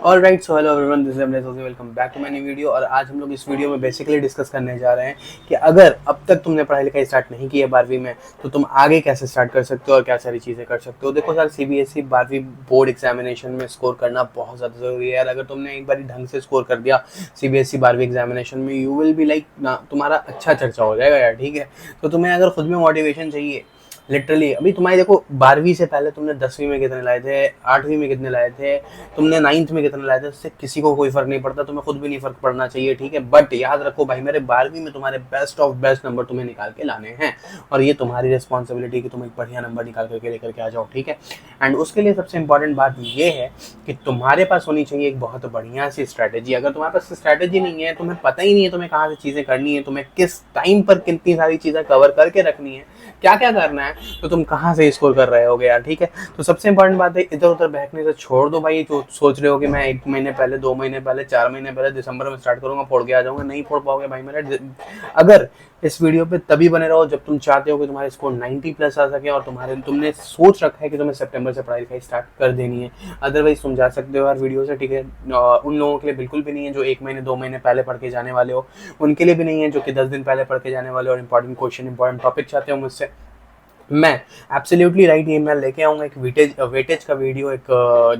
Alright, so hello everyone, this is Amresh, welcome back to my new video. और आज हम लोग इस वीडियो में बेसिकली डिस्कस करने जा रहे हैं कि अगर अब तक तुमने पढ़ाई लिखाई स्टार्ट नहीं की है 12वीं में, तो तुम आगे कैसे स्टार्ट कर सकते हो और क्या सारी चीज़ें कर सकते हो। देखो यार, सीबीएसई 12वीं बोर्ड एग्जामिनेशन में स्कोर करना बहुत ज़्यादा ज़रूरी है यार। अगर तुमने एक बार ढंग से स्कोर कर दिया सीबीएसई 12वीं एग्जामिनेशन में, यू विल बी लाइक ना, तुम्हारा अच्छा चर्चा हो जाएगा यार। ठीक है, तो तुम्हें अगर खुद में मोटिवेशन चाहिए, लिटरली अभी तुम्हारी देखो 12वीं से पहले तुमने 10वीं में कितने लाए थे, 8वीं में कितने लाए थे, तुमने 9th में कितने लाए थे, उससे किसी को कोई फर्क नहीं पड़ता, तुम्हें खुद भी नहीं फर्क पड़ना चाहिए। ठीक है, बट याद रखो भाई मेरे, 12वीं में तुम्हारे बेस्ट ऑफ बेस्ट नंबर तुम्हें निकाल के लाने हैं और ये तुम्हारी रिस्पॉन्सिबिलिटी कि तुम एक बढ़िया नंबर निकाल करके लेकर के आ जाओ। ठीक है, एंड उसके लिए सबसे इंपॉर्टेंट बात ये है कि तुम्हारे पास होनी चाहिए एक बहुत बढ़िया सी स्ट्रैटेजी। अगर तुम्हारे पास स्ट्रैटेजी नहीं है, तुम्हें पता ही नहीं है तुम्हें कहाँ से चीज़ें करनी है, तुम्हें किस टाइम पर कितनी सारी चीज़ें कवर करके रखनी है, क्या क्या करना है, तो तुम कहाँ से स्कोर कर रहे होगे यार। ठीक है, तो सबसे इंपॉर्टेंट बात है, इधर उधर बहकने से छोड़ दो भाई। जो सोच रहे हो कि मैं 1 महीने पहले, 2 महीने पहले, 4 महीने पहले दिसंबर में स्टार्ट करूंगा, फोड़ के आ जाऊंगा, नहीं फोड़ पाओगे भाई मेरे। अगर इस वीडियो पे तभी बने रहो जब तुम चाहते हो कि तुम्हारे स्कोर 90 प्लस आ सके और तुमने सोच रखा है कि तुम्हें सितंबर से पढ़ाई लिखाई स्टार्ट कर देनी है। अदरवाइज तुम जा सकते हो यार वीडियो से। ठीक है, उन लोगों के लिए बिल्कुल भी नहीं है जो 1 महीने 2 महीने पहले पढ़ के जाने वाले हो, उनके लिए भी नहीं है जो कि 10 दिन पहले पढ़ के जाने वाले हो और इंपॉर्टेंट क्वेश्चन, इंपॉर्टेंट टॉपिक चाहते हो मुझसे। मैं एब्सोल्युटली राइट, ये मैं लेके आऊँगा एक वेटेज का वीडियो, एक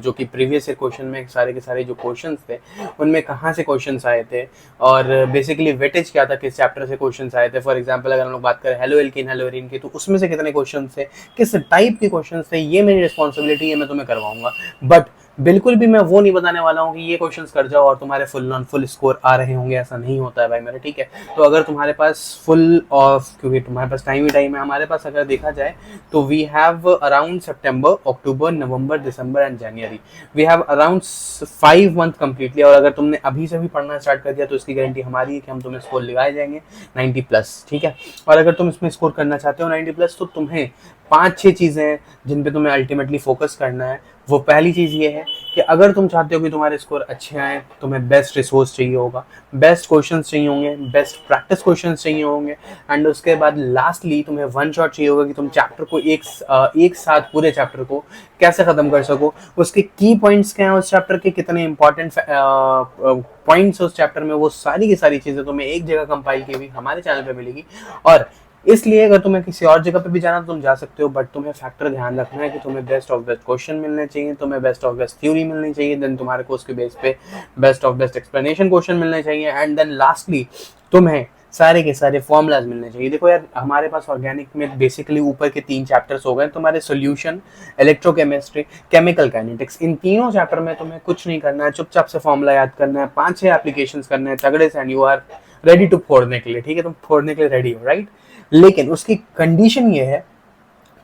जो कि प्रीवियस ईयर क्वेश्चन में सारे के सारे जो क्वेश्चंस थे उनमें कहाँ से क्वेश्चंस आए थे और बेसिकली वेटेज क्या था, किस चैप्टर से क्वेश्चंस आए थे। फॉर एग्जांपल अगर हम लोग बात करें हेलो एल्कीन हेलो एरीन की, तो उसमें से कितने क्वेश्चन थे, किस टाइप के क्वेश्चन थे, ये मेरी रिस्पॉन्सिबिलिटी है, मैं तुम्हें करवाऊंगा। बट बिल्कुल भी मैं वो नहीं बताने वाला हूँ कि ये क्वेश्चंस कर जाओ और तुम्हारे फुल नॉन फुल स्कोर आ रहे होंगे, ऐसा नहीं होता है भाई मेरे। ठीक है, तो अगर तुम्हारे पास फुल ऑफ, क्योंकि तुम्हारे पास टाइम ही टाइम है, हमारे पास अगर देखा जाए तो we have around September, October, November, December and January, we have around 5 month completely. और अगर तुमने अभी से भी पढ़ना स्टार्ट कर दिया तो इसकी गारंटी हमारी है कि हम तुम्हें स्कोर लगाए जाएंगे 90 प्लस। ठीक है, और अगर तुम इसमें स्कोर करना चाहते हो 90 प्लस, तो तुम्हें 5-6 चीज़ें हैं जिन पे तुम्हें अल्टीमेटली फोकस करना है। वो पहली चीज़ ये है कि अगर तुम चाहते हो कि तुम्हारे स्कोर अच्छे आए, तुम्हें बेस्ट रिसोर्स चाहिए होगा, बेस्ट क्वेश्चंस चाहिए होंगे, बेस्ट प्रैक्टिस क्वेश्चंस चाहिए होंगे, एंड उसके बाद लास्टली तुम्हें वन शॉट चाहिए होगा कि तुम चैप्टर को एक साथ पूरे चैप्टर को कैसे ख़त्म कर सको, उसके की पॉइंट्स क्या हैं, उस चैप्टर के कितने इंपॉर्टेंट पॉइंट्स उस चैप्टर में, वो सारी की सारी चीज़ें तुम्हें एक जगह कंपाइल की हुई हमारे चैनल पे मिलेगी। और इसलिए अगर तुम्हें किसी और जगह पे भी जाना तो तुम जा सकते हो, बट तुम्हें फैक्टर ध्यान रखना है कि तुम्हें बेस्ट ऑफ बेस्ट क्वेश्चन मिलने चाहिए, तुम्हें बेस्ट ऑफ बेस्ट थ्योरी मिलनी चाहिए, देन तुम्हारे को उसके बेस पे best of best explanation question मिलने चाहिए, एंड देन लास्टली तुम्हें सारे के सारे फॉर्मूलाज मिलने चाहिए। देखो यार, हमारे पास ऑर्गेनिक में बेसिकली ऊपर के 3 चैप्टर्स हो गए, तुम्हारे सोल्यूशन, इलेक्ट्रोकेमिस्ट्री, केमिकल काइनेटिक्स। इन तीनों चैप्टर में तुम्हें कुछ नहीं करना है, चुपचाप से फॉर्मूला याद करना है, 5-6 एप्लीकेशंस करने हैं तगड़े से, and you are ready to फोड़ने के लिए। ठीक है, तुम फोड़ने के लिए रेडी हो, राइट। लेकिन उसकी कंडीशन ये है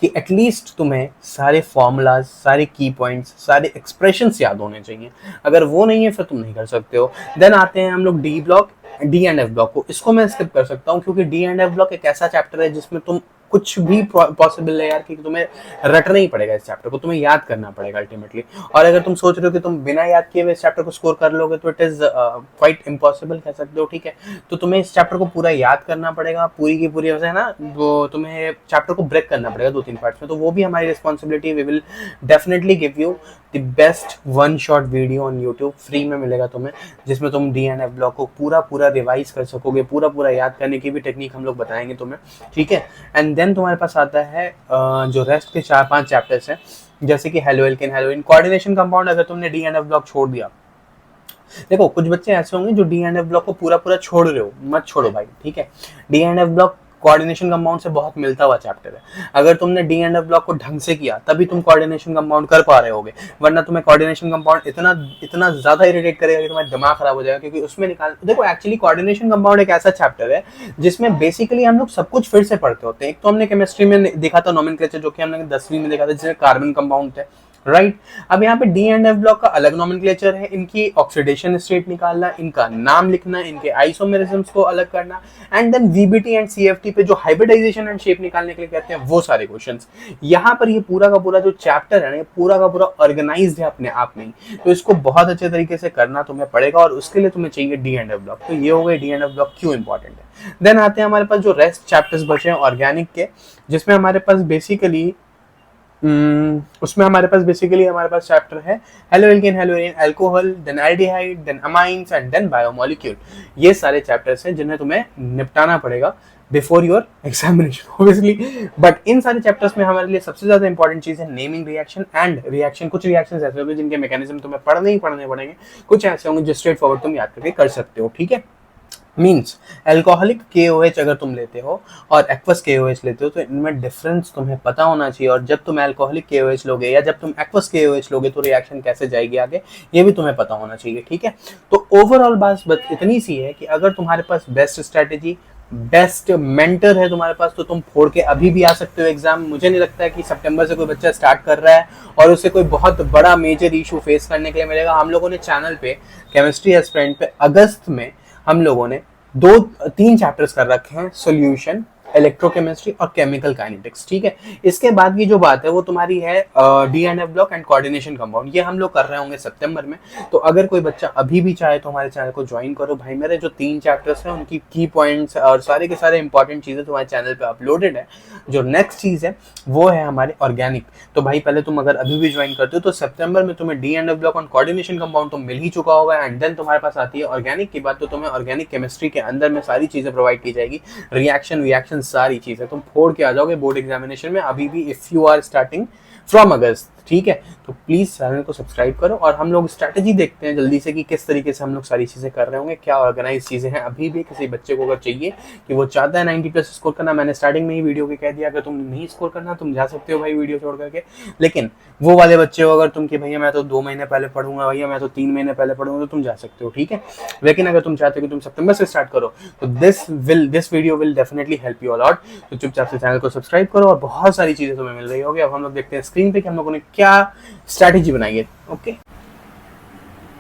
कि एटलीस्ट तुम्हें सारे फॉर्मूलाज, सारे की पॉइंट्स, सारे एक्सप्रेशंस याद होने चाहिए। अगर वो नहीं है फिर तुम नहीं कर सकते हो। देन आते हैं हम लोग D block, D and F block को। इसको मैं स्किप कर सकता हूँ क्योंकि डी एंड एफ ब्लॉक एक ऐसा चैप्टर है जिसमें तुम कुछ भी पॉसिबल है यार कि तुम्हें रटना ही पड़ेगा, इस चैप्टर को तुम्हें याद करना पड़ेगा अल्टीमेटली। और अगर तुम सोच रहे हो कि तुम बिना याद किए हुए इस चैप्टर को स्कोर कर लोगे तो इट इज क्वाइट इम्पॉसिबल कह सकते हो। ठीक है, तो तुम्हें इस चैप्टर को पूरा याद करना पड़ेगा, पूरी की पूरी है ना, वो तुम्हें चैप्टर को ब्रेक करना पड़ेगा 2-3 पार्ट्स में। तो वो भी हमारी responsibility. We will definitely give you the best one shot video on YouTube, free में मिलेगा तुम्हें, जिसमें तुम डी एंड एफ ब्लॉक को पूरा पूरा रिवाइज कर सकोगे, पूरा पूरा याद करने की भी टेक्निक हम लोग बताएंगे तुम्हें। ठीक है, एंड देन तुम्हारे पास आता है जो रेस्ट के 4-5 चैप्टर्स हैं, जैसे कि halo alkane hello arene, coordination compound. अगर तुमने डी एंड एफ ब्लॉक छोड़ दिया, देखो कुछ बच्चे ऐसे होंगे जो डी एंड एफ ब्लॉक को पूरा पूरा छोड़ रहे हो, मत छोड़ो भाई। ठीक है, D and F block coordination compound से बहुत मिलता हुआ चैप्टर है। अगर तुमने डी एंड एफ ब्लॉक को ढंग से किया तभी तुम कोऑर्डिनेशन कंपाउंड कर पा रहे होगे, वरना तुम्हें कोऑर्डिनेशन कंपाउंड इतना इतना ज्यादा इरिटेट करेगा कि तुम्हारा दिमाग खराब हो जाएगा। क्योंकि उसमें देखो एक्चुअली कोऑर्डिनेशन कंपाउंड एक ऐसा चैप्टर है जिसमें बेसिकली हम लोग सब कुछ फिर से पढ़ते होते हैं। एक तो हमने केमिस्ट्री में देखा था नोमेनक्लेचर, जो कि हमने 10वीं में देखा था, जिसमें कार्बन कंपाउंड थे, राइट। अब यहाँ पे डी एंड एफ ब्लॉक का अलग नोमेनक्लेचर है, इनकी ऑक्सीडेशन स्टेट निकालना, इनका नाम लिखना, इनके आइसोमेरिज्म्स को अलग करना, and then VBT and CFT पे जो हाइब्रिडाइजेशन एंड शेप निकालने के लिए कहते हैं, वो सारे क्वेश्चंस। यहाँ पर ये पूरा का पूरा जो चैप्टर है ना, ये पूरा का पूरा ऑर्गेनाइज्ड है अपने आप में ही, तो इसको बहुत अच्छे तरीके से करना तुम्हें पड़ेगा और उसके लिए तुम्हें चाहिए डी एंड एफ ब्लॉक। तो ये हो गए डी एंड एफ ब्लॉक क्यों इंपॉर्टेंट है। देन आते हैं हमारे पास जो रेस्ट चैप्टर्स बचे हैं ऑर्गेनिक के, जिसमें हमारे पास बेसिकली उसमें हमारे पास बेसिकली हमारे पास चैप्टर है haloalkane, haloarene, alcohol, then aldehyde, then amines and then biomolecule. ये सारे चैप्टर्स हैं जिन्हें तुम्हें निपटाना पड़ेगा before your examination obviously. But इन सारे चैप्टर्स में हमारे लिए सबसे ज्यादा इंपॉर्टेंट चीज है नेमिंग रिएक्शन एंड रिएक्शन। कुछ रिएक्शंस ऐसे होंगे जिनके मैकेनिज्म तुम्हें पढ़ने ही पढ़ने पड़ेंगे, कुछ ऐसे होंगे जो स्ट्रेट फॉरवर्ड तुम याद करके कर सकते हो, ठीक है। मीन्स एल्कोहलिक KOH अगर तुम लेते हो और एक्वस KOH लेते हो तो इनमें डिफरेंस तुम्हें पता होना चाहिए, और जब तुम एल्कोहलिक KOH लोगे या जब तुम एक्वस KOH लोगे तो रिएक्शन कैसे जाएगी आगे, ये भी तुम्हें पता होना चाहिए, ठीक है। तो ओवरऑल बात बस इतनी सी है कि अगर तुम्हारे पास बेस्ट स्ट्रेटेजी, बेस्ट मेंटर है तुम्हारे पास, तो तुम फोड़ के अभी भी आ सकते हो एग्जाम। मुझे नहीं लगता है कि सितंबर से कोई बच्चा स्टार्ट कर रहा है और उसे कोई बहुत बड़ा मेजर इशू फेस करने के लिए मिलेगा। हम लोगों ने चैनल पे केमिस्ट्री एस्पिरेंट पे अगस्त में हम लोगों ने 2-3 चैप्टर्स कर रखे हैं, सॉल्यूशन, इलेक्ट्रोकेमिस्ट्री और केमिकल काइनेटिक्स, ठीक है। इसके बाद की जो बात है वो तुम्हारी है DNF block and coordination compound. ये हम लोग कर रहे होंगे सितंबर में। तो अगर कोई बच्चा अभी भी चाहे तो हमारे चैनल को ज्वाइन करो भाई। मेरे जो 3 चैप्टर्स हैं उनकी की पॉइंट्स और सारे के सारे इंपॉर्टेंट चीजें तुम्हारे चैनल पे अपलोडेड है। जो नेक्स्ट चीज है वो है हमारे ऑर्गेनिक। तो भाई पहले तुम अगर अभी भी ज्वाइन करते हो तो सितंबर में तुम्हें DNF ब्लॉक और कोऑर्डिनेशन कंपाउंड तो मिल ही चुका होगा, एंड देन तुम्हारे पास आती है ऑर्गेनिक की बात, तो तुम्हें ऑर्गेनिक केमिस्ट्री के अंदर में सारी चीजें प्रोवाइड की जाएगी, रिएक्शन सारी चीजें तुम फोड़ के आ जाओगे बोर्ड एग्जामिनेशन में, अभी भी if you are starting from August, ठीक है। तो प्लीज चैनल को सब्सक्राइब करो और हम लोग स्ट्रैटेजी देखते हैं जल्दी से कि किस तरीके से हम लोग सारी चीजें कर रहे होंगे, क्या ऑर्गेनाइज चीजें हैं। अभी भी किसी बच्चे को अगर चाहिए कि वो चाहता है 90+ स्कोर करना, मैंने स्टार्टिंग में ही वीडियो के कह दिया अगर तुम नहीं स्कोर करना तुम जा सकते हो भाई वीडियो छोड़ करके। लेकिन वो वाले बच्चे हो अगर तुम कि भैया मैं तो 2 महीने पहले पढ़ूंगा, भैया मैं तो 3 महीने पहले पढ़ूंगा, तो तुम जा सकते हो, ठीक है। लेकिन अगर तुम चाहते हो कि तुम सितंबर से स्टार्ट करो तो this video will definitely help you a lot. तो चुपचाप से चैनल को सब्सक्राइब करो और बहुत सारी चीजें तुम्हें मिल रही होगी। अब हम लोग देखते हैं स्क्रीन पे कि हम लोगों ने क्या स्ट्रैटेजी बनाई है, ओके।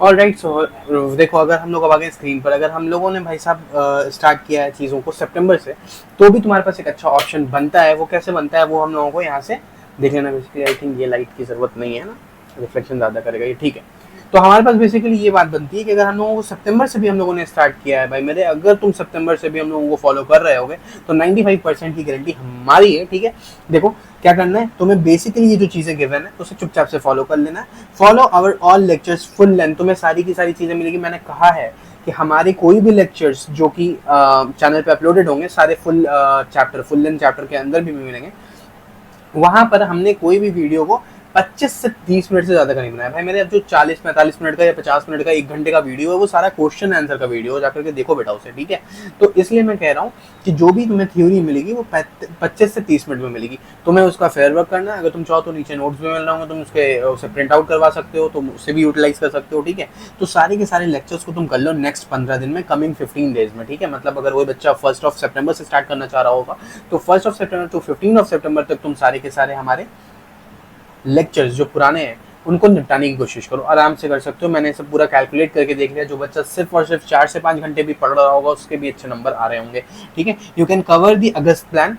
ऑलराइट, सो देखो अगर हम लोग अब आगे स्क्रीन पर, अगर हम लोगों ने भाई साहब स्टार्ट किया है चीज़ों को सितंबर से, तो भी तुम्हारे पास एक अच्छा ऑप्शन बनता है। वो कैसे बनता है वो हम लोगों को यहाँ से देख लेना। बेसिकली आई थिंक ये लाइट की ज़रूरत नहीं है ना, रिफ्लेक्शन ज़्यादा करेगा ये, ठीक है। तो हमारे पास बेसिकली ये बात बनती है कि अगर हम लोगों को सितंबर से भी हम लोगों ने स्टार्ट किया है भाई मेरे, अगर तुम सितंबर से भी हम लोगों को फॉलो कर रहे होगे तो 95% की गारंटी हमारी है, ठीक है। देखो क्या करना है तुम्हें, बेसिकली ये जो चीज़ें गिवन है तो उसे चुपचाप से फॉलो कर लेना है। Follow our all lectures full length, तुम्हें सारी की सारी चीज़ें मिलेगी। मैंने कहा है कि हमारे कोई भी लेक्चर्स जो कि चैनल पे अपलोडेड होंगे सारे full chapter, full length chapter के अंदर भी मिलेंगे। वहां पर हमने कोई भी वीडियो को 25 से 30 मिनट से ज्यादा का नहीं बनाया भाई मेरे। अब जो 40-45 मिनट का या 50 मिनट का 1 घंटे का वीडियो है वो सारा क्वेश्चन आंसर का वीडियो है, जाकर के देखो बेटा उसे, ठीक है। तो इसलिए मैं कह रहा हूँ कि जो भी तुम्हें थ्योरी मिलेगी वो 25 से 30 मिनट में मिलेगी। तुम्हें उसका फेयर वर्क करना है। अगर तुम चाहो तो नीचे नोट्स भी मिल रहा होंगे, तुम उसे प्रिंट आउट करवा सकते हो, तुम उसे भी यूटिलाइज कर सकते हो, ठीक है। तो सारे के सारे लेक्चर्स को तुम कर लो नेक्स्ट 15 दिन में, कमिंग 15 डेज में, ठीक है। मतलब अगर कोई बच्चा 1 सितंबर से स्टार्ट करना चाह रहा होगा तो 1 सितंबर टू 15 सितंबर तक तुम सारे के सारे हमारे लेक्चर्स जो पुराने हैं उनको निपटाने की कोशिश करो, आराम से कर सकते हो। मैंने सब पूरा कैलकुलेट करके देख लिया, जो बच्चा सिर्फ और सिर्फ 4 से 5 घंटे भी पढ़ रहा होगा उसके भी अच्छे नंबर आ रहे होंगे, ठीक है। You can cover the August plan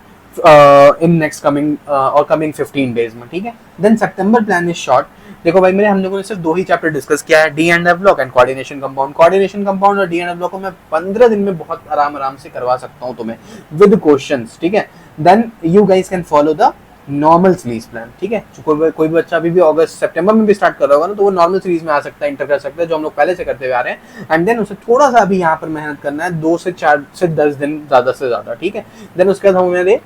in next coming 15 days में, ठीक है। Then September plan is short. देखो भाई मेरे हम लोगों ने सिर्फ 2 ही चैप्टर डिस्कस किया है, DNF block and coordination compound. Coordination compound और DNF ब्लॉक को मैं 15 दिन में बहुत आराम से करवा सकता हूँ तुम्हें विद क्वेश्चंस, ठीक है। Then you guys can follow the normal series plan, ठीक है। कोई बच्चा अभी भी अगस्त सितंबर में भी स्टार्ट कर रहा होगा ना तो वो नॉर्मल सीरीज में आ सकता है, इंटर कर सकता है, जो हम लोग पहले से करते हुए आ रहे हैं। एंड देन उसे थोड़ा सा अभी यहाँ पर मेहनत करना है, 2 से 4 से 10 दिन ज्यादा से ज्यादा, ठीक है। देन उसके बाद हमें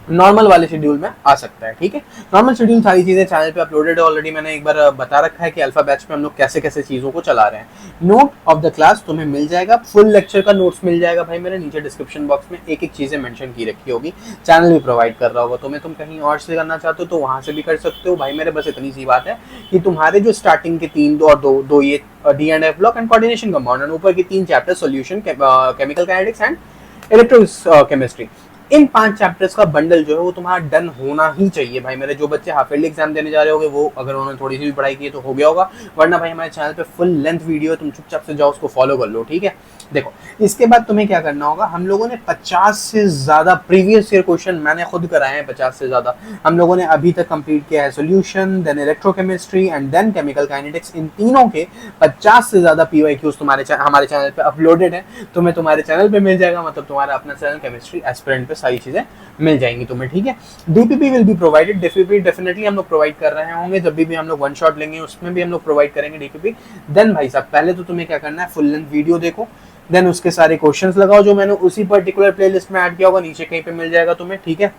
नॉर्मल वाले शेड्यूल में आ सकता है, ठीक है। नॉर्मल शेड्यूल सारी चीजें चैनल पे अपलोडेड है ऑलरेडी। मैंने एक बार बता रखा है कि अल्फा बैच में हम लोग कैसे कैसे चीजों को चला रहे हैं। नोट ऑफ द क्लास तुम्हें मिल जाएगा, फुल लेक्चर का नोट्स मिल जाएगा भाई मेरे नीचे डिस्क्रिप्शन बॉक्स में, एक एक चीजें मेंशन की रखी होगी। चैनल भी प्रोवाइड कर रहा होगा तुम्हें, तुम कहीं और से करना चाहते हो तो वहां से भी कर सकते हो भाई मेरे। बस इतनी सी बात है कि तुम्हारे जो स्टार्टिंग के 3 और 2 ये DNF block and coordination compound, ऊपर की 3 chapter solution, chemical kinetics and electrochemistry, in 5 chapters का बंडल जो है वो तुम्हारा डन होना ही चाहिए भाई मेरे। जो बच्चे हाफ ईयरली एग्जाम देने जा रहे होंगे वो अगर उन्होंने थोड़ी सी भी पढ़ाई की है तो हो गया होगा, वरना भाई हमारे चैनल पे फुल लेंथ वीडियो है, तुम चुपचाप से जाओ उसको फॉलो कर लो, ठीक है। देखो इसके बाद तुम्हें क्या करना होगा, हम लोगों ने 50 से ज्यादा प्रीवियस ईयर क्वेश्चन मैंने खुद कराए हैं, 50 से ज्यादा हम लोगों ने अभी तक कंप्लीट किया है। Solution, then electrochemistry and then chemical kinetics, इन तीनों के 50 से ज्यादा PYQs हमारे चैनल पे अपलोडेड है। तुम्हें तुम्हारे चैनल पे मिल जाएगा, मतलब तुम्हारा अपना चैनल केमिस्ट्री एस्पिरेंट पे सारी चीजें मिल जाएंगी तुम्हें, ठीक है। DPP will be provided, DPP definitely हम लोग प्रोवाइड कर रहे होंगे, जब भी हम लोग वन शॉट लेंगे उसमें भी हम लोग प्रोवाइड करेंगे डीपीपी। देन भाई साहब पहले तो तुम्हें क्या करना है, फुल लेंथ वीडियो देखो, देन उसके सारे क्वेश्चंस लगाओ जो मैंने उसी पर्टिकुलर प्लेलिस्ट में ऐड किया होगा, नीचे कहीं पे मिल जाएगा तुम्हें, ठीक है।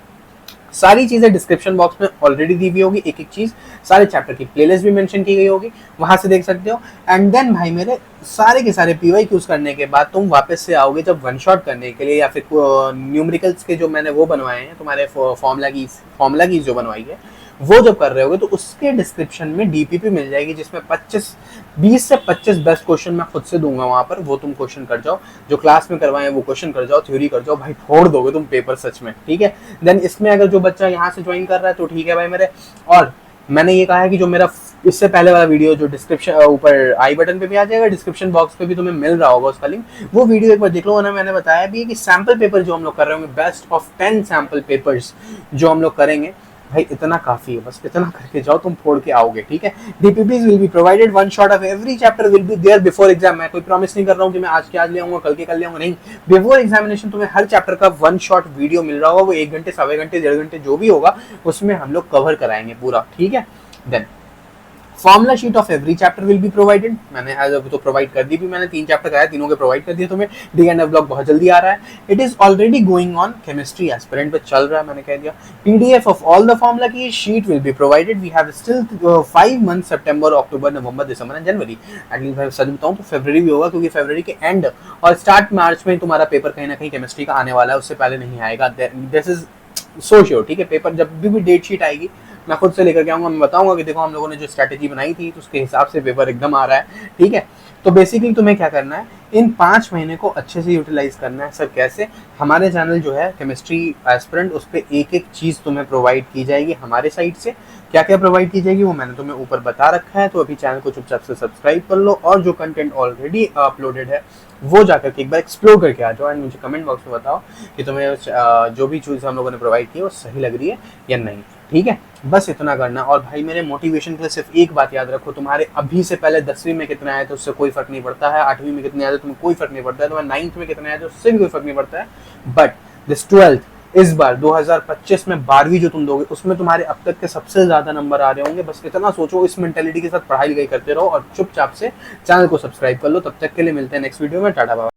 सारी चीजें डिस्क्रिप्शन बॉक्स में ऑलरेडी दी हुई होगी, एक एक चीज, सारे चैप्टर की प्लेलिस्ट भी मेंशन की गई होगी, वहां से देख सकते हो। एंड देन भाई मेरे सारे के सारे पीवाईक्यूज करने के बाद तुम वापस से आओगे जब वन शॉट करने के लिए, या फिर न्यूमेरिकल्स के जो मैंने वो बनवाए हैं तुम्हारे फॉर्मूला की जो बनवाई है वो जब कर रहे होगे, तो उसके डिस्क्रिप्शन में डीपीपी मिल जाएगी, जिसमें 20 से 25 बेस्ट क्वेश्चन मैं खुद से दूंगा वहां पर, वो तुम क्वेश्चन कर जाओ, जो क्लास में करवाए वो क्वेश्चन कर जाओ, थ्योरी कर जाओ, भाई फोड़ दोगे तुम पेपर सच में, ठीक है। देन इसमें अगर जो बच्चा यहाँ से ज्वाइन कर रहा है तो ठीक है भाई मेरे। और मैंने ये कहा है कि जो मेरा इससे पहले वाला वीडियो जो डिस्क्रिप्शन ऊपर आई बटन पे भी आ जाएगा, डिस्क्रिप्शन बॉक्स पे भी तुम्हें मिल रहा होगा उसका लिंक, वो वीडियो एक बार देख लो ना। मैंने बताया भी है कि सैम्पल पेपर जो हम लोग कर रहे होंगे, बेस्ट ऑफ 10 सैम्पल पेपर्स जो हम लोग करेंगे, भाई इतना काफी है, बस इतना करके जाओ तुम फोड़ के आओगे, ठीक है। DPPs will be provided, one shot of every chapter will be there before exam. मैं कोई प्रॉमिस नहीं कर रहा हूँ कि मैं आज के आज ले आऊंगा, कल के कल ले आऊंगा, नहीं। बिफोर एग्जामिनेशन तुम्हें हर चैप्टर का वन शॉट वीडियो मिल रहा होगा, वो 1 घंटे, 1.25 घंटे, 1.5 घंटे जो भी होगा उसमें हम लोग कवर कराएंगे पूरा, ठीक है। Then formula sheet of every chapter will be provided, मैंने आज अभी तो प्रोवाइड कर दी भी, मैंने 3 चैप्टर कराया, तीनों के प्रोवाइड कर दिए तुम्हें। डी&एफ ब्लॉग बहुत जल्दी आ रहा है, it is already going on, chemistry aspirant पे चल रहा है, मैंने कह दिया। PDF of all the formula की sheet will be provided, we have still 5 month, September, October, November, December and January. At least मैं सच बताऊं तो फरवरी भी होगा, क्योंकि फरवरी के एंड और स्टार्ट मार्च में तुम्हारा पेपर कहीं ना कहीं केमिस्ट्री का आने वाला है, उससे पहले नहीं आएगा, दिस इज सो श्योर, ठीक है। पेपर जब भी डेट शीट आएगी मैं खुद से लेकर के आऊंगा, मैं बताऊंगा कि देखो हम लोगों ने जो स्ट्रैटेजी बनाई थी तो उसके हिसाब से पेपर एकदम आ रहा है, ठीक है। तो बेसिकली तुम्हें क्या करना है, इन 5 महीने को अच्छे से यूटिलाइज करना है। सर कैसे, हमारे चैनल जो है केमिस्ट्री एस्पिरेंट, उस पर एक एक चीज तुम्हें प्रोवाइड की जाएगी हमारे साइड से। क्या क्या प्रोवाइड की जाएगी वो मैंने तुम्हें ऊपर बता रखा है, तो अभी चैनल को चुपचाप से सब्सक्राइब कर लो, और जो कंटेंट ऑलरेडी अपलोडेड है वो जाकर के एक बार एक्सप्लोर करके आ जाओ, एंड मुझे कमेंट बॉक्स में बताओ कि तुम्हें जो भी चीज़ हम लोगों ने प्रोवाइड की है वो सही लग रही है या नहीं, ठीक है। बस इतना करना। और भाई मेरे मोटिवेशन के लिए सिर्फ एक बात याद रखो, तुम्हारे अभी से पहले 10वीं में कितने आए थे उससे कोई फर्क नहीं पड़ता है, 8वीं में कितने आए थे तुम्हें कोई फर्क नहीं पड़ता है, तुम्हारे 9th में कितने आए थे उससे भी कोई फर्क नहीं पड़ता है, बट दिस 12th इस बार 2025 में 12वीं जो तुम दोगे उसमें तुम्हारे अब तक के सबसे ज्यादा नंबर आ रहे होंगे। बस इतना सोचो, इस मेंटेलिटी के साथ पढ़ाई लिखाई करते रहो और चुपचाप से चैनल को सब्सक्राइब कर लो। तब तक के लिए मिलते हैं नेक्स्ट वीडियो में, टाटा बाय।